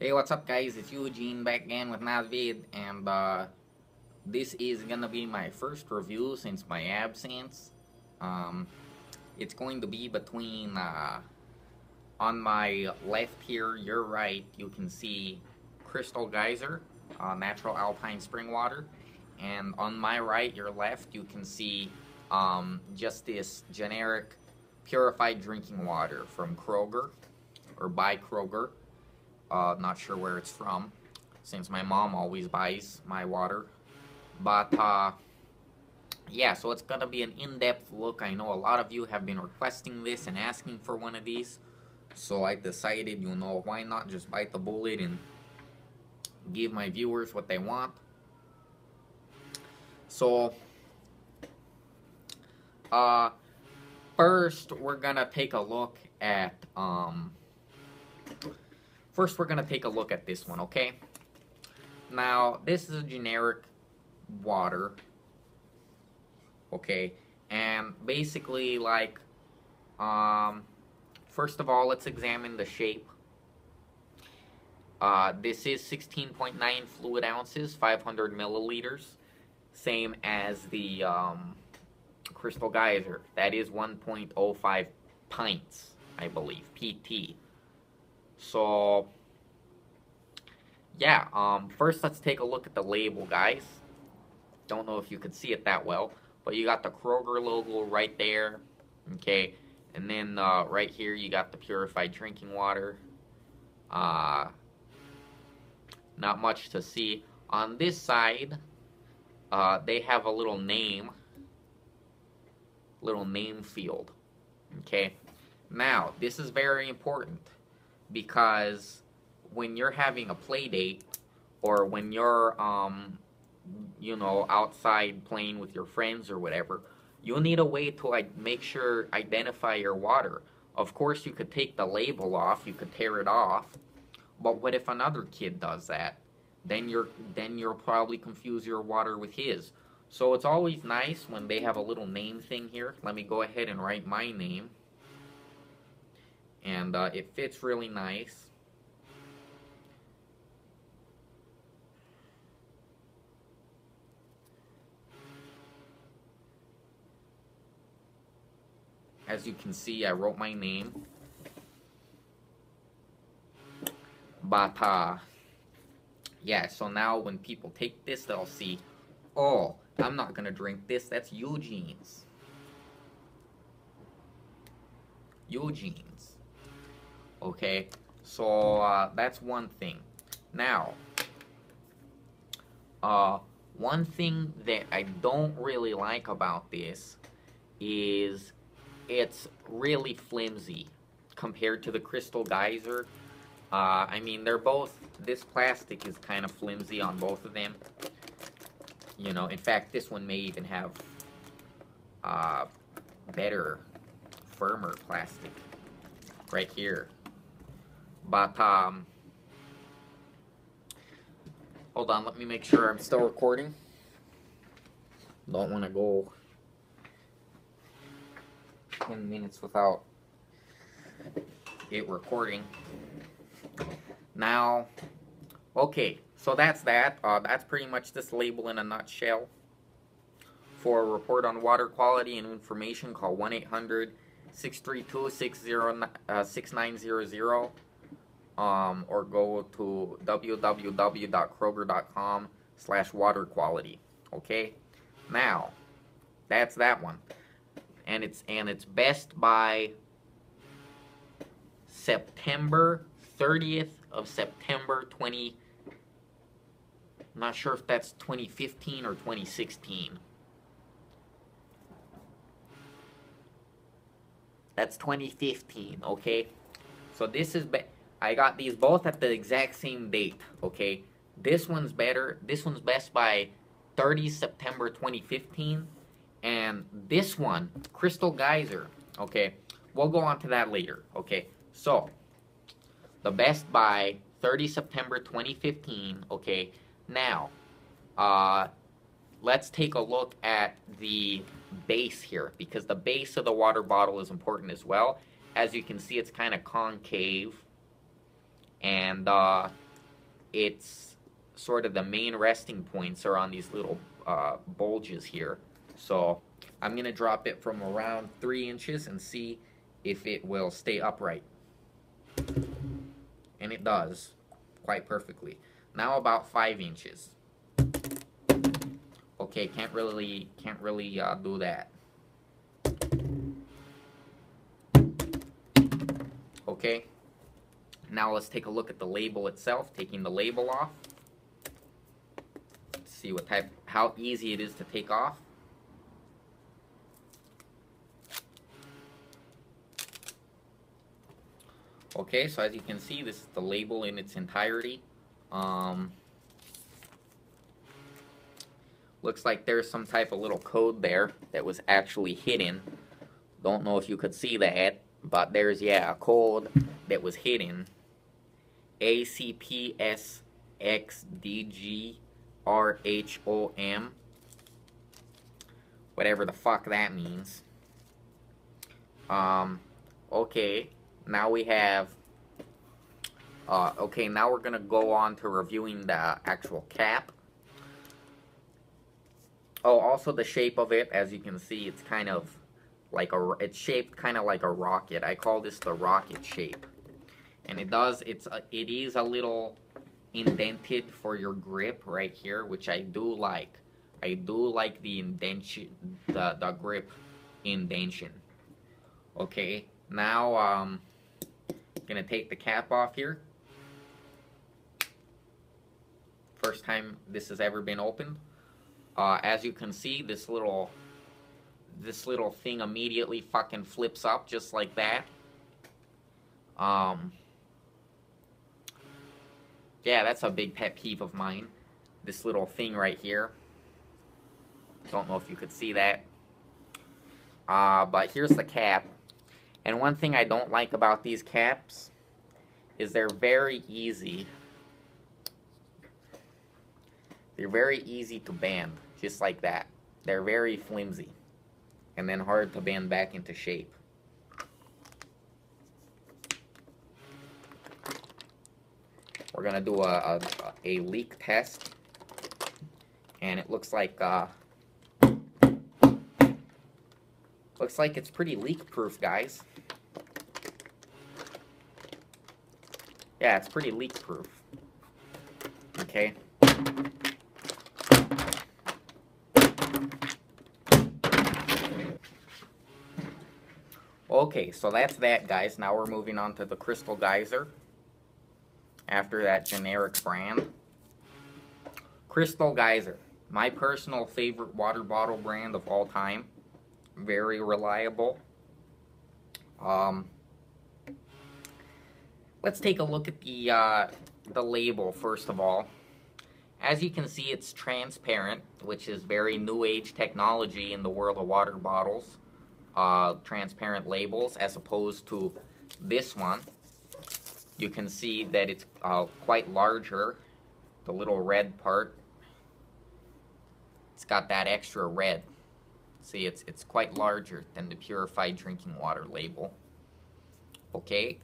Hey, what's up, guys? It's Eugene back again with another vid, and this is gonna be my first review since my absence. Um, it's going to be between on my left here, your right, you can see Crystal Geyser, natural alpine spring water, and on my right, your left, you can see just this generic purified drinking water from Kroger or by Kroger. Not sure where it's from, since my mom always buys my water. But yeah, so it's gonna be an in-depth look. I know a lot of you have been requesting this and asking for one of these, so I decided, why not just bite the bullet and give my viewers what they want. So, uh, first we're gonna take a look at this one, okay? Now, this is a generic water, okay? And basically, like, first of all, let's examine the shape. This is 16.9 fluid ounces, 500 milliliters, same as the Crystal Geyser. That is 1.05 pints, I believe, PT. So, yeah, first let's take a look at the label, guys. Don't know if you could see it that well, but you got the Kroger logo right there, okay? And then right here you got the purified drinking water. Not much to see. On this side, they have a little name field, okay? Now, this is very important because when you're having a play date or when you're outside playing with your friends or whatever, you'll need a way to identify your water. Of course, you could take the label off, you could tear it off, but what if another kid does that? Then you'll probably confuse your water with his. So it's always nice when they have a little name thing here. Let me go ahead and write my name. And it fits really nice. As you can see, I wrote my name. But yeah, so now when people take this, they'll see, oh, I'm not gonna drink this, that's Eugene's. Okay, so that's one thing. Now, one thing that I don't really like about this is it's really flimsy compared to the Crystal Geyser. I mean, this plastic is kind of flimsy on both of them. In fact, this one may even have better, firmer plastic right here. But, hold on, let me make sure I'm still recording. Don't want to go 10 minutes without it recording. Now, okay, so that's that. That's pretty much this label in a nutshell. For a report on water quality and information, call 1-800-632-6900, or go to www.kroger.com/water quality. Okay, now that's that one, and it's best by September 30th of September 20. I'm not sure if that's 2015 or 2016. That's 2015, okay? So this is I got these both at the exact same date, okay? This one's better. This one's best by 30 September 2015, and this one, Crystal Geyser, okay? We'll go on to that later, okay? So, the best by 30 September 2015, okay? Now, let's take a look at the base here, because the base of the water bottle is important as well. As you can see, it's kind of concave, and it's sort of the main resting points are on these little bulges here. So I'm going to drop it from around 3 inches and see if it will stay upright. And it does quite perfectly. Now about 5 inches. Okay, can't really do that. Okay, now let's take a look at the label itself. Taking the label off. Let's see how easy it is to take off. Okay, so as you can see, this is the label in its entirety. Looks like there's some type of little code there that was actually hidden. Don't know if you could see that, but there's, yeah, a code that was hidden. ACPSXDGRHOM. Whatever the fuck that means. Okay, now we have... okay, now we're gonna go on to reviewing the actual cap. Oh, also the shape of it, as you can see, it's kind of like it's shaped kind of like a rocket. I call this the rocket shape. And it is a little indented for your grip right here, which I do like. I do like the indentation, the grip indentation. Okay, now gonna take the cap off here. First time this has ever been opened. As you can see, this little thing immediately fucking flips up just like that. Yeah, that's a big pet peeve of mine. This little thing right here. Don't know if you could see that. But here's the cap. And one thing I don't like about these caps is they're very easy. They're very easy to bend, just like that. They're very flimsy, and then hard to bend back into shape. We're gonna do a leak test, and it looks like it's pretty leak-proof, guys. Yeah, it's pretty leak-proof. Okay. Okay, so that's that, guys. Now we're moving on to the Crystal Geyser. After that generic brand. Crystal Geyser. My personal favorite water bottle brand of all time. Very reliable. Let's take a look at the label first of all. As you can see, it's transparent, which is very new age technology in the world of water bottles. Transparent labels, as opposed to this one. You can see that it's quite larger. The little red part, it's got that extra red. See, it's quite larger than the Purified drinking water label. Okay.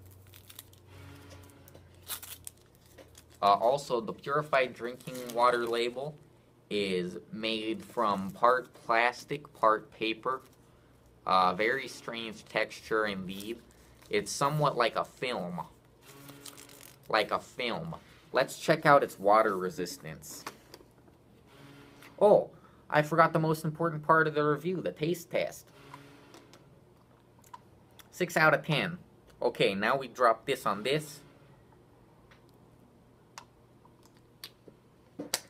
Also, the Purified drinking water label is made from part plastic, part paper. Very strange texture indeed. It's somewhat like a film. Like a film. Let's check out its water resistance. Oh, I forgot the most important part of the review, the taste test. 6 out of 10. Okay, now we drop this on this.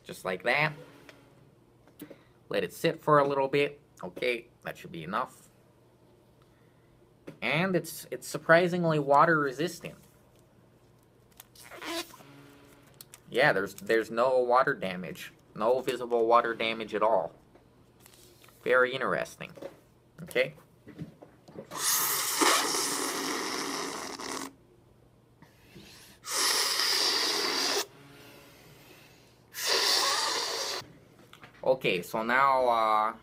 Just like that. Let it sit for a little bit. Okay, that should be enough. And it's surprisingly water resistant. Yeah, there's no water damage. No visible water damage at all. Very interesting. Okay. Okay, so now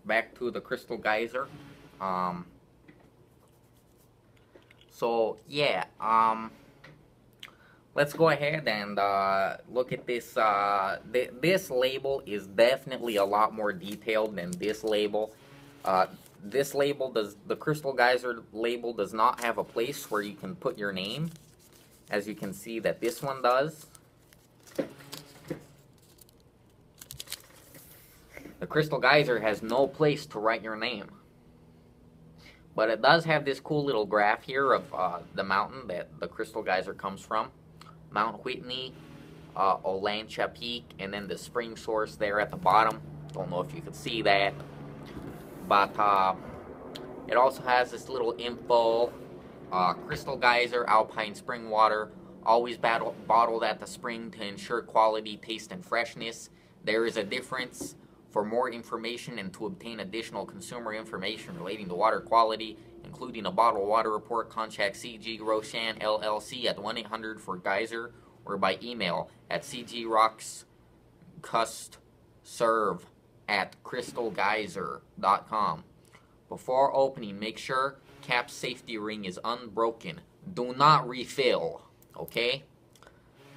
back to the Crystal Geyser. So yeah, let's go ahead and look at this. This label is definitely a lot more detailed than this label. This label the Crystal Geyser label does not have a place where you can put your name, as you can see that this one does. The Crystal Geyser has no place to write your name. But it does have this cool little graph here of the mountain that the Crystal Geyser comes from. Mount Whitney, Olancha Peak, and then the spring source there at the bottom. Don't know if you can see that. But it also has this little info. Crystal Geyser, alpine spring water, always bottled at the spring to ensure quality, taste, and freshness. There is a difference. For more information and to obtain additional consumer information relating to water quality, including a bottled water report, contact CG Roshan LLC at 1-800-4-GEYSER or by email at cgrocksserve@crystalgeyser.com. Before opening, make sure cap safety ring is unbroken. Do not refill, okay?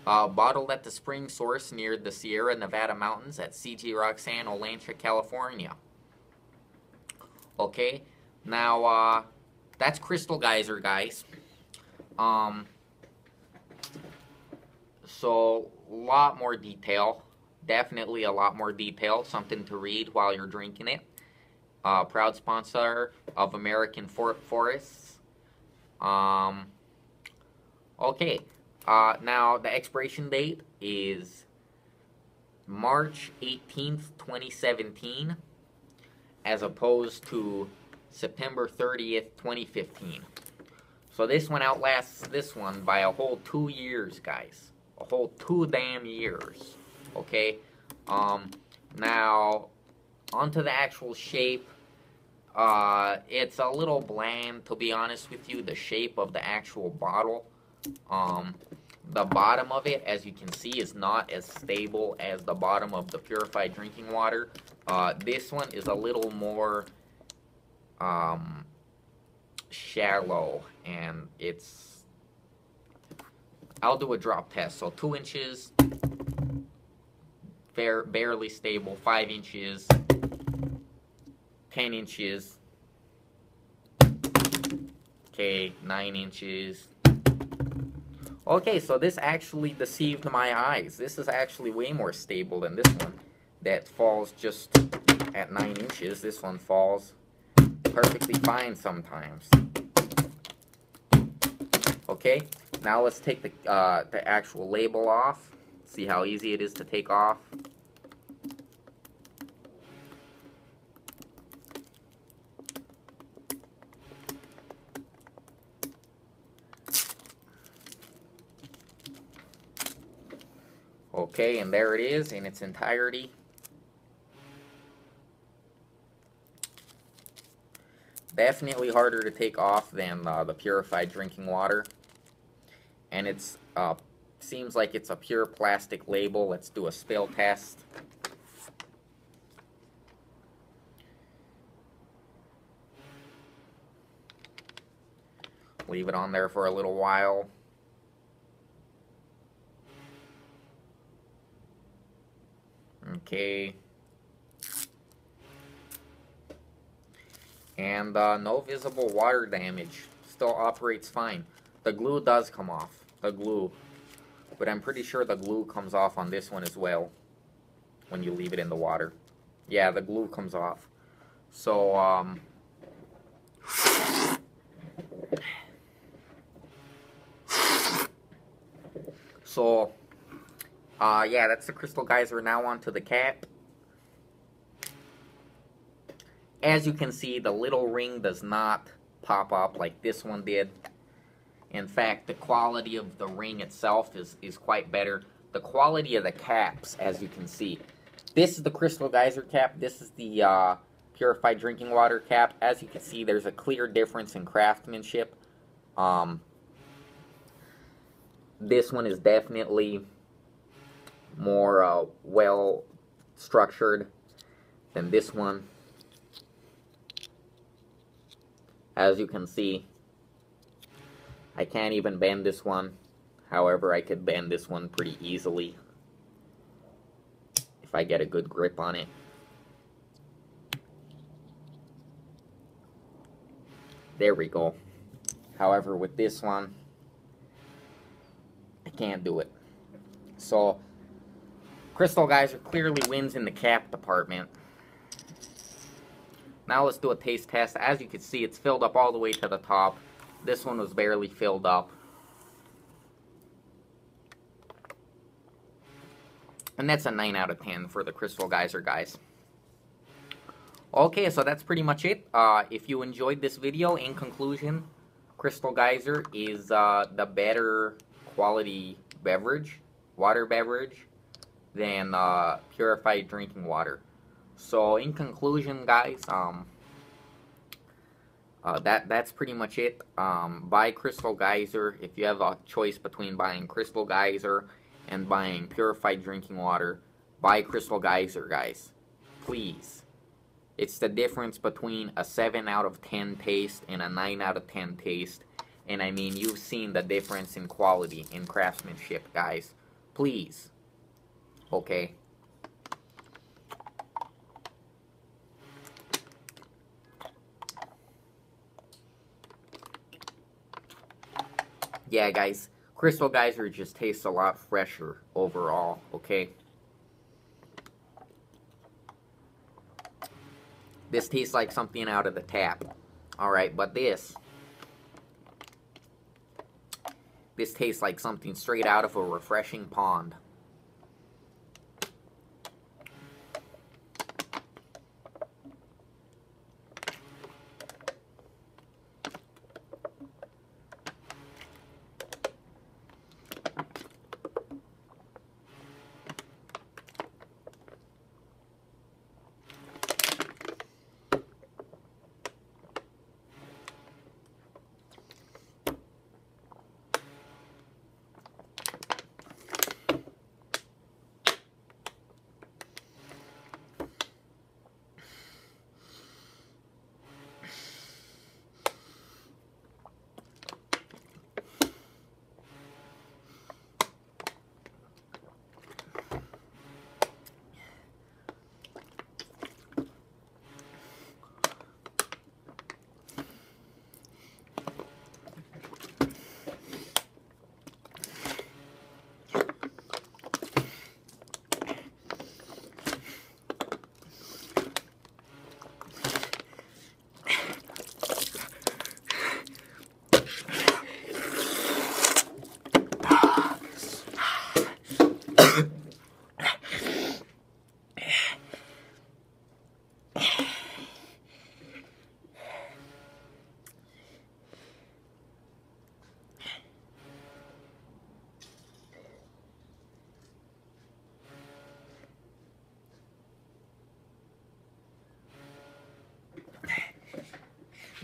Bottled at the spring source near the Sierra Nevada mountains at CG Roxanne, Olancha, California. Okay, now that's Crystal Geyser, guys. So a lot more detail, definitely a lot more detail. Something to read while you're drinking it. Proud sponsor of American Forests. Okay. Now, the expiration date is March 18th, 2017, as opposed to September 30th, 2015. So this one outlasts this one by a whole 2 years, guys. A whole 2 damn years. Okay? Now, onto the actual shape. It's a little bland, to be honest with you, the shape of the actual bottle. The bottom of it, as you can see, is not as stable as the bottom of the purified drinking water. This one is a little more shallow, and it's... I'll do a drop test. So 2 inches, barely stable. 5 inches, 10 inches, okay, 9 inches. Okay, so this actually deceived my eyes. This is actually way more stable than this one that falls just at 9 inches. This one falls perfectly fine sometimes. Okay, now let's take the actual label off. See how easy it is to take off. Okay, and there it is in its entirety. Definitely harder to take off than the purified drinking water. And it's seems like it's a pure plastic label. Let's do a spill test. Leave it on there for a little while. Okay. And no visible water damage. Still operates fine. The glue does come off. The glue. But I'm pretty sure the glue comes off on this one as well. When you leave it in the water. Yeah, the glue comes off. So, yeah, that's the Crystal Geyser. Now onto the cap. As you can see, the little ring does not pop up like this one did. In fact, the quality of the ring itself is quite better. The quality of the caps, as you can see. This is the Crystal Geyser cap. This is the purified drinking water cap. As you can see, there's a clear difference in craftsmanship. This one is definitely more well structured than this one. As you can see, I can't even bend this one. However, I could bend this one pretty easily if I get a good grip on it. There we go. However, with this one, I can't do it. So, Crystal Geyser clearly wins in the cap department. Now let's do a taste test. As you can see, it's filled up all the way to the top. This one was barely filled up. And that's a 9 out of 10 for the Crystal Geyser, guys. Okay, so that's pretty much it. If you enjoyed this video, in conclusion, Crystal Geyser is the better quality beverage, water beverage, than purified drinking water. So in conclusion, guys, that's pretty much it. Buy Crystal Geyser. If you have a choice between buying Crystal Geyser and buying purified drinking water, buy Crystal Geyser, guys. Please. It's the difference between a 7 out of 10 taste and a 9 out of 10 taste. And I mean, you've seen the difference in quality, in craftsmanship, guys. Please. Okay. Yeah, guys. Crystal Geyser just tastes a lot fresher overall, okay? This tastes like something out of the tap. Alright, but this tastes like something straight out of a refreshing pond.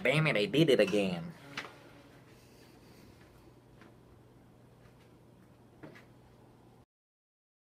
Damn it, I did it again.